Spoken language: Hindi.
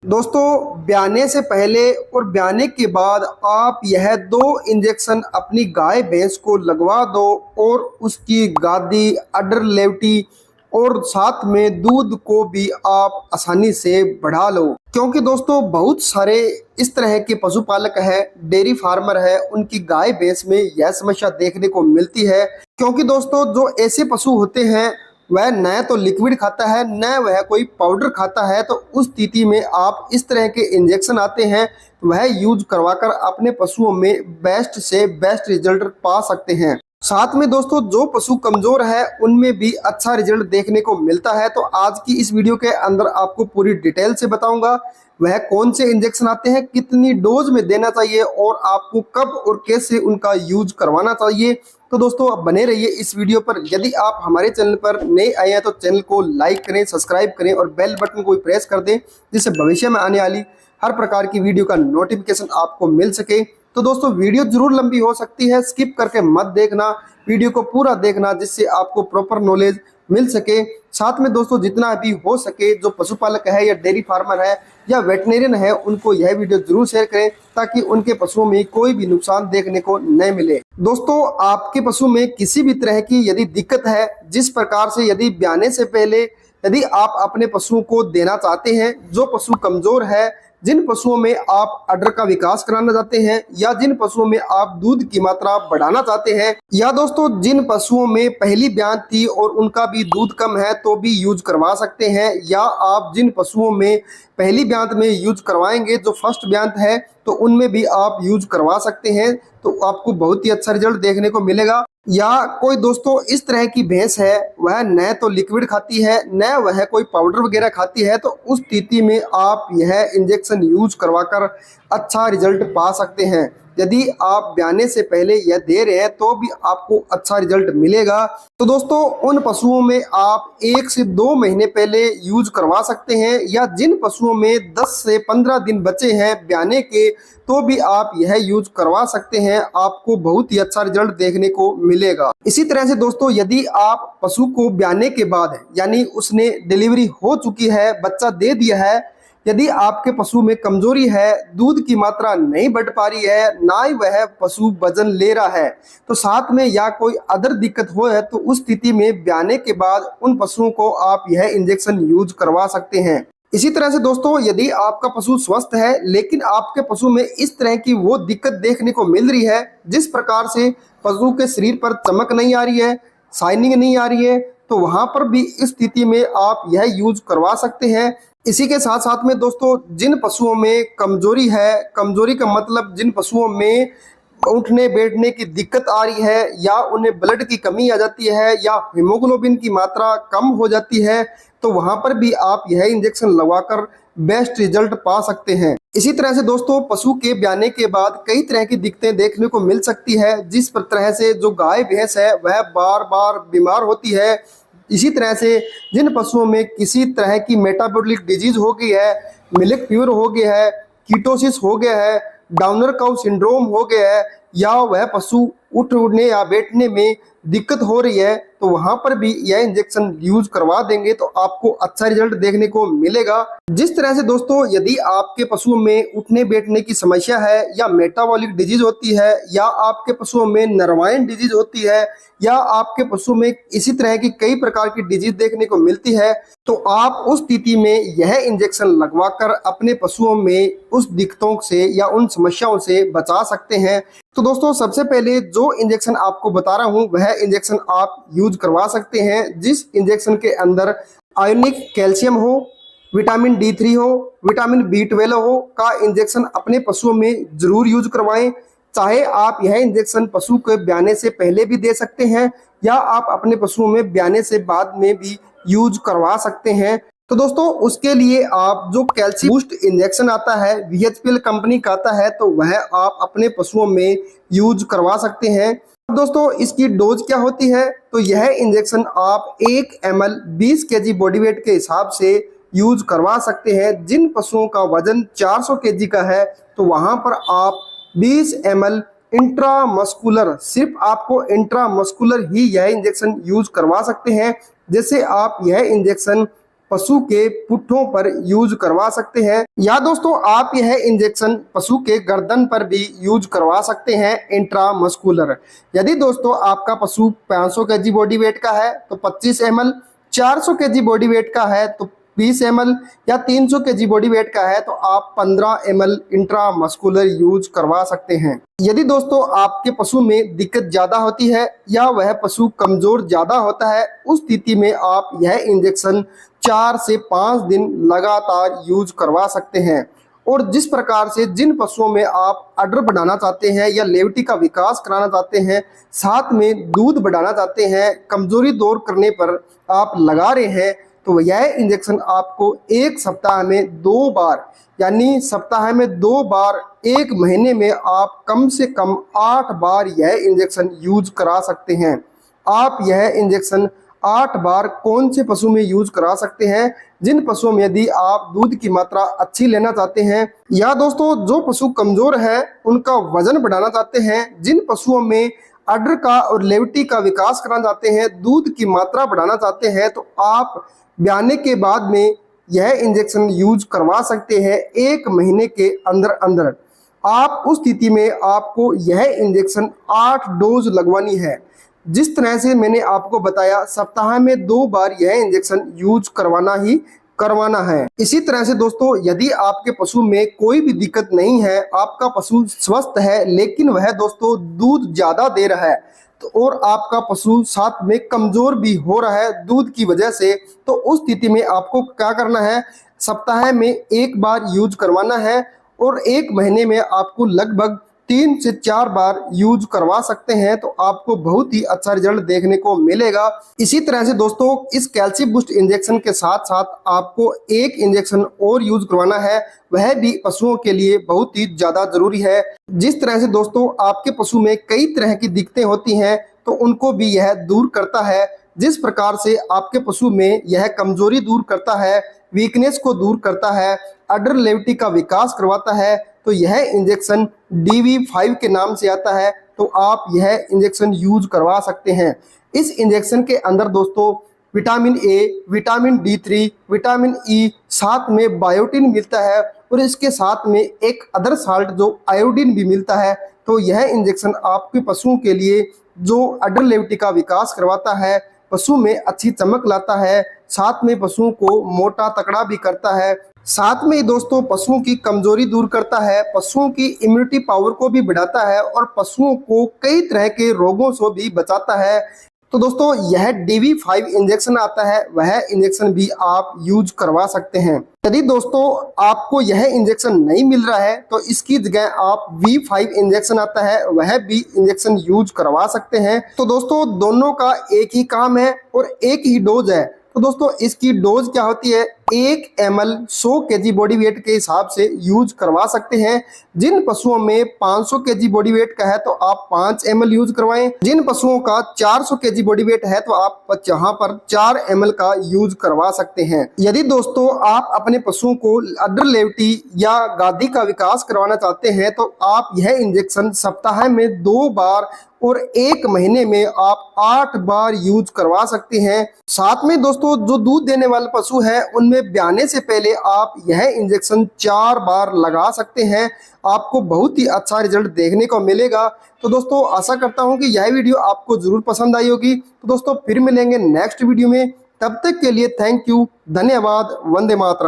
दोस्तों ब्याने से पहले और ब्याने के बाद आप यह दो इंजेक्शन अपनी गाय भैंस को लगवा दो और उसकी गादी, अडर लेवटी और साथ में दूध को भी आप आसानी से बढ़ा लो। क्योंकि दोस्तों बहुत सारे इस तरह के पशुपालक है, डेयरी फार्मर है, उनकी गाय भैंस में यह समस्या देखने को मिलती है। क्योंकि दोस्तों जो ऐसे पशु होते हैं वह न तो लिक्विड खाता है न वह कोई पाउडर खाता है, तो उस स्थिति में आप इस तरह के इंजेक्शन आते हैं वह यूज करवाकर अपने पशुओं में बेस्ट से बेस्ट रिजल्ट पा सकते हैं। साथ में दोस्तों जो पशु कमजोर है उनमें भी अच्छा रिजल्ट देखने को मिलता है। तो आज की इस वीडियो के अंदर आपको पूरी डिटेल से बताऊंगा वह कौन से इंजेक्शन आते हैं, कितनी डोज में देना चाहिए और आपको कब और कैसे उनका यूज करवाना चाहिए। तो दोस्तों आप बने रहिए इस वीडियो पर। यदि आप हमारे चैनल पर नए आए हैं तो चैनल को लाइक करें, सब्सक्राइब करें और बेल बटन को भी प्रेस कर दें, जिससे भविष्य में आने वाली हर प्रकार की वीडियो का नोटिफिकेशन आपको मिल सके। तो दोस्तों वीडियो जरूर लंबी हो सकती है, स्किप करके मत देखना, वीडियो को पूरा देखना जिससे आपको प्रॉपर नॉलेज मिल सके। साथ में दोस्तों जितना भी हो सके जो पशुपालक है या डेयरी फार्मर है या वेटनेरियन है उनको यह वीडियो जरूर शेयर करें ताकि उनके पशुओं में कोई भी नुकसान देखने को न मिले। दोस्तों आपके पशु में किसी भी तरह की यदि दिक्कत है, जिस प्रकार से यदि ब्याने से पहले यदि आप अपने पशुओं को देना चाहते हैं, जो पशु कमजोर है, जिन पशुओं में आप अडर का विकास कराना चाहते हैं या जिन पशुओं में आप दूध की मात्रा बढ़ाना चाहते हैं, या दोस्तों जिन पशुओं में पहली ब्यान थी और उनका भी दूध कम है तो भी यूज करवा सकते हैं, या आप जिन पशुओं में पहली ब्यान में यूज करवाएंगे जो फर्स्ट ब्यान है तो उनमें भी आप यूज करवा सकते हैं, तो आपको बहुत ही अच्छा रिजल्ट देखने को मिलेगा। या कोई दोस्तों इस तरह की भैंस है वह न तो लिक्विड खाती है न वह कोई पाउडर वगैरह खाती है, तो उस स्थिति में आप यह इंजेक्शन यूज करवाकर अच्छा रिजल्ट पा सकते हैं। यदि आप ब्याने से पहले यह दे रहे हैं तो भी आपको अच्छा रिजल्ट मिलेगा। तो दोस्तों उन पशुओं में आप 1 से 2 महीने पहले यूज करवा सकते हैं, या जिन पशुओं में 10 से 15 दिन बचे हैं ब्याने के तो भी आप यह यूज करवा सकते हैं, आपको बहुत ही अच्छा रिजल्ट देखने को मिलेगा। इसी तरह से दोस्तों यदि आप पशु को ब्याने के बाद यानी उसने डिलीवरी हो चुकी है, बच्चा दे दिया है, यदि आपके पशु में कमजोरी है, दूध की मात्रा नहीं बढ़ पा रही है, ना ही वह पशु वजन ले रहा है, तो साथ में या कोई अदर दिक्कत हो है तो उस स्थिति में ब्याने के बाद उन पशुओं को आप यह इंजेक्शन यूज करवा सकते हैं। इसी तरह से दोस्तों यदि आपका पशु स्वस्थ है लेकिन आपके पशु में इस तरह की वो दिक्कत देखने को मिल रही है जिस प्रकार से पशु के शरीर पर चमक नहीं आ रही है, शाइनिंग नहीं आ रही है, तो वहां पर भी इस स्थिति में आप यह यूज करवा सकते हैं। इसी के साथ साथ में दोस्तों जिन पशुओं में कमजोरी है, कमजोरी का मतलब जिन पशुओं में उठने बैठने की दिक्कत आ रही है, या उन्हें ब्लड की कमी आ जाती है, या हीमोग्लोबिन की मात्रा कम हो जाती है, तो वहां पर भी आप यह इंजेक्शन लगवाकर बेस्ट रिजल्ट पा सकते हैं। इसी तरह से दोस्तों पशु के ब्याने के बाद कई तरह की दिक्कतें देखने को मिल सकती है, जिस तरह से जो गाय भैंस है वह बार बार बीमार होती है। इसी तरह से जिन पशुओं में किसी तरह की मेटाबॉलिक डिजीज हो गई है, मिल्क फीवर हो गया है, कीटोसिस हो गया है, डाउनर काउ सिंड्रोम हो गया है, या वह पशु उठने या बैठने में दिक्कत हो रही है, तो वहां पर भी यह इंजेक्शन यूज करवा देंगे तो आपको अच्छा रिजल्ट देखने को मिलेगा। जिस तरह से दोस्तों यदि आपके पशुओं में उठने बैठने की समस्या है, या मेटाबॉलिक डिजीज होती है, या आपके पशुओं में नरवाइन डिजीज होती है, या आपके पशु में इसी तरह की कई प्रकार की डिजीज देखने को मिलती है, तो आप उस स्थिति में यह इंजेक्शन लगवाकर अपने पशुओं में उस दिक्कतों से या उन समस्याओं से बचा सकते हैं। तो दोस्तों सबसे पहले जो इंजेक्शन आपको बता रहा हूं वह इंजेक्शन आप यूज करवा सकते हैं, जिस इंजेक्शन के अंदर आयोनिक कैल्शियम हो, विटामिन D3 हो, विटामिन B12 हो का इंजेक्शन अपने पशुओं में जरूर यूज करवाएं। चाहे आप यह इंजेक्शन पशु के ब्याने से पहले भी दे सकते हैं, या आप अपने पशुओं में ब्याने से बाद में भी यूज करवा सकते हैं। तो दोस्तों उसके लिए आप जो कैल्शियम बूस्ट इंजेक्शन आता है, VHPL कंपनी का आता है, तो वह आप अपने पशुओं में यूज करवा सकते हैं। दोस्तों इसकी डोज क्या होती है, तो यह इंजेक्शन आप 1 ml 20 kg बॉडी वेट के हिसाब से यूज करवा सकते हैं। जिन पशुओं का वजन 400 kg का है तो वहां पर आप 20 ml इंट्रामस्कुलर, सिर्फ आपको इंट्रामस्कुलर ही यह इंजेक्शन यूज करवा सकते हैं। जैसे आप यह इंजेक्शन पशु के पुट्ठों पर यूज करवा सकते हैं, या दोस्तों आप यह इंजेक्शन पशु के गर्दन पर भी यूज करवा सकते हैं इंट्रामस्कुलर। यदि दोस्तों आपका पशु 500 केजी बॉडी वेट का है तो 25 ml, 400 केजी बॉडी वेट का है तो 20 ml, या 300 केजी बॉडी वेट का है तो आप 15 ml इंट्रामस्कुलर यूज करवा सकते हैं। यदि दोस्तों आपके पशु में दिक्कत ज़्यादा होती है या वह पशु कमज़ोर ज़्यादा होता है, उस स्थिति में आप यह इंजेक्शन 4 से 5 दिन लगातार यूज करवा सकते हैं। और जिस प्रकार से जिन पशुओं में आप अडर बढ़ाना चाहते हैं या लेवटी का विकास कराना चाहते हैं, साथ में दूध बढ़ाना चाहते हैं, कमज़ोरी दूर करने पर आप लगा रहे हैं, तो यह इंजेक्शन आपको 1 सप्ताह में 2 बार, यानी सप्ताह में 2 बार 1 महीने में आप कम से कम 8 बार यह इंजेक्शन यूज करा सकते हैं। आप यह इंजेक्शन 8 बार कौन से पशु में यूज करा सकते हैं? जिन पशुओं में यदि आप दूध की मात्रा अच्छी लेना चाहते हैं, या दोस्तों जो पशु कमजोर है उनका वजन बढ़ाना चाहते हैं, जिन पशुओं में अडर का और लेवटी का विकास कराना चाहते हैं, दूध की मात्रा बढ़ाना चाहते हैं, तो आप ब्याने के बाद में यह इंजेक्शन यूज करवा सकते हैं 1 महीने के अंदर अंदर। आप उस स्थिति में आपको यह इंजेक्शन 8 डोज लगवानी है। जिस तरह से मैंने आपको बताया, सप्ताह में 2 बार यह इंजेक्शन यूज करवाना है। इसी तरह से दोस्तों यदि आपके पशु में कोई भी दिक्कत नहीं है, आपका पशु स्वस्थ है, लेकिन वह दोस्तों दूध ज़्यादा दे रहा है तो और आपका पशु साथ में कमज़ोर भी हो रहा है दूध की वजह से, तो उस स्थिति में आपको क्या करना है, सप्ताह में 1 बार यूज करवाना है और 1 महीने में आपको लगभग 3 से 4 बार यूज करवा सकते हैं, तो आपको बहुत ही अच्छा रिजल्ट देखने को मिलेगा। इसी तरह से दोस्तों इस कैल्शियम बूस्ट इंजेक्शन के साथ साथ आपको एक इंजेक्शन और यूज करवाना है, वह भी पशुओं के लिए बहुत ही ज़्यादा जरूरी है। जिस तरह से दोस्तों आपके पशु में कई तरह की दिक्कतें होती हैं तो उनको भी यह दूर करता है। जिस प्रकार से आपके पशु में यह कमजोरी दूर करता है, वीकनेस को दूर करता है, अडर लेवटी का विकास करवाता है, तो यह इंजेक्शन DV5 के नाम से आता है, तो आप यह इंजेक्शन यूज करवा सकते हैं। इस इंजेक्शन के अंदर दोस्तों vitamin A, vitamin D3, vitamin E, साथ में बायोटिन मिलता है और इसके साथ में एक अदर साल्ट जो आयोडीन भी मिलता है। तो यह इंजेक्शन आपके पशुओं के लिए जो अडर लेवटी का विकास करवाता है, पशु में अच्छी चमक लाता है, साथ में पशुओं को मोटा तकड़ा भी करता है, साथ में दोस्तों पशुओं की कमजोरी दूर करता है, पशुओं की इम्यूनिटी पावर को भी बढ़ाता है और पशुओं को कई तरह के रोगों से भी बचाता है। तो दोस्तों यह DV5 इंजेक्शन आता है, वह इंजेक्शन भी आप यूज करवा सकते हैं। यदि दोस्तों आपको यह इंजेक्शन नहीं मिल रहा है तो इसकी जगह आप V5 इंजेक्शन आता है, वह भी इंजेक्शन यूज करवा सकते हैं। तो दोस्तों दोनों का एक ही काम है और एक ही डोज है। तो दोस्तों इसकी डोज क्या होती है, 1 ml 100 केजी बॉडी वेट के हिसाब से यूज करवा सकते हैं। जिन पशुओं में 500 केजी बॉडी वेट का है तो आप 5 ml यूज करवाएं। जिन पशुओं का 400 केजी बॉडी वेट है तो आप यहाँ पर 4 ml का यूज करवा सकते हैं। यदि दोस्तों आप अपने पशुओं को अडर लेवटी या गादी का विकास करवाना चाहते हैं तो आप यह इंजेक्शन सप्ताह में 2 बार और 1 महीने में आप 8 बार यूज करवा सकते हैं। साथ में दोस्तों जो दूध देने वाले पशु हैं उनमें ब्याने से पहले आप यह इंजेक्शन 4 बार लगा सकते हैं। आपको बहुत ही अच्छा रिजल्ट देखने को मिलेगा। तो दोस्तों आशा करता हूं कि यह वीडियो आपको जरूर पसंद आई होगी। तो दोस्तों फिर मिलेंगे नेक्स्ट वीडियो में, तब तक के लिए थैंक यू, धन्यवाद, वंदे मातरम।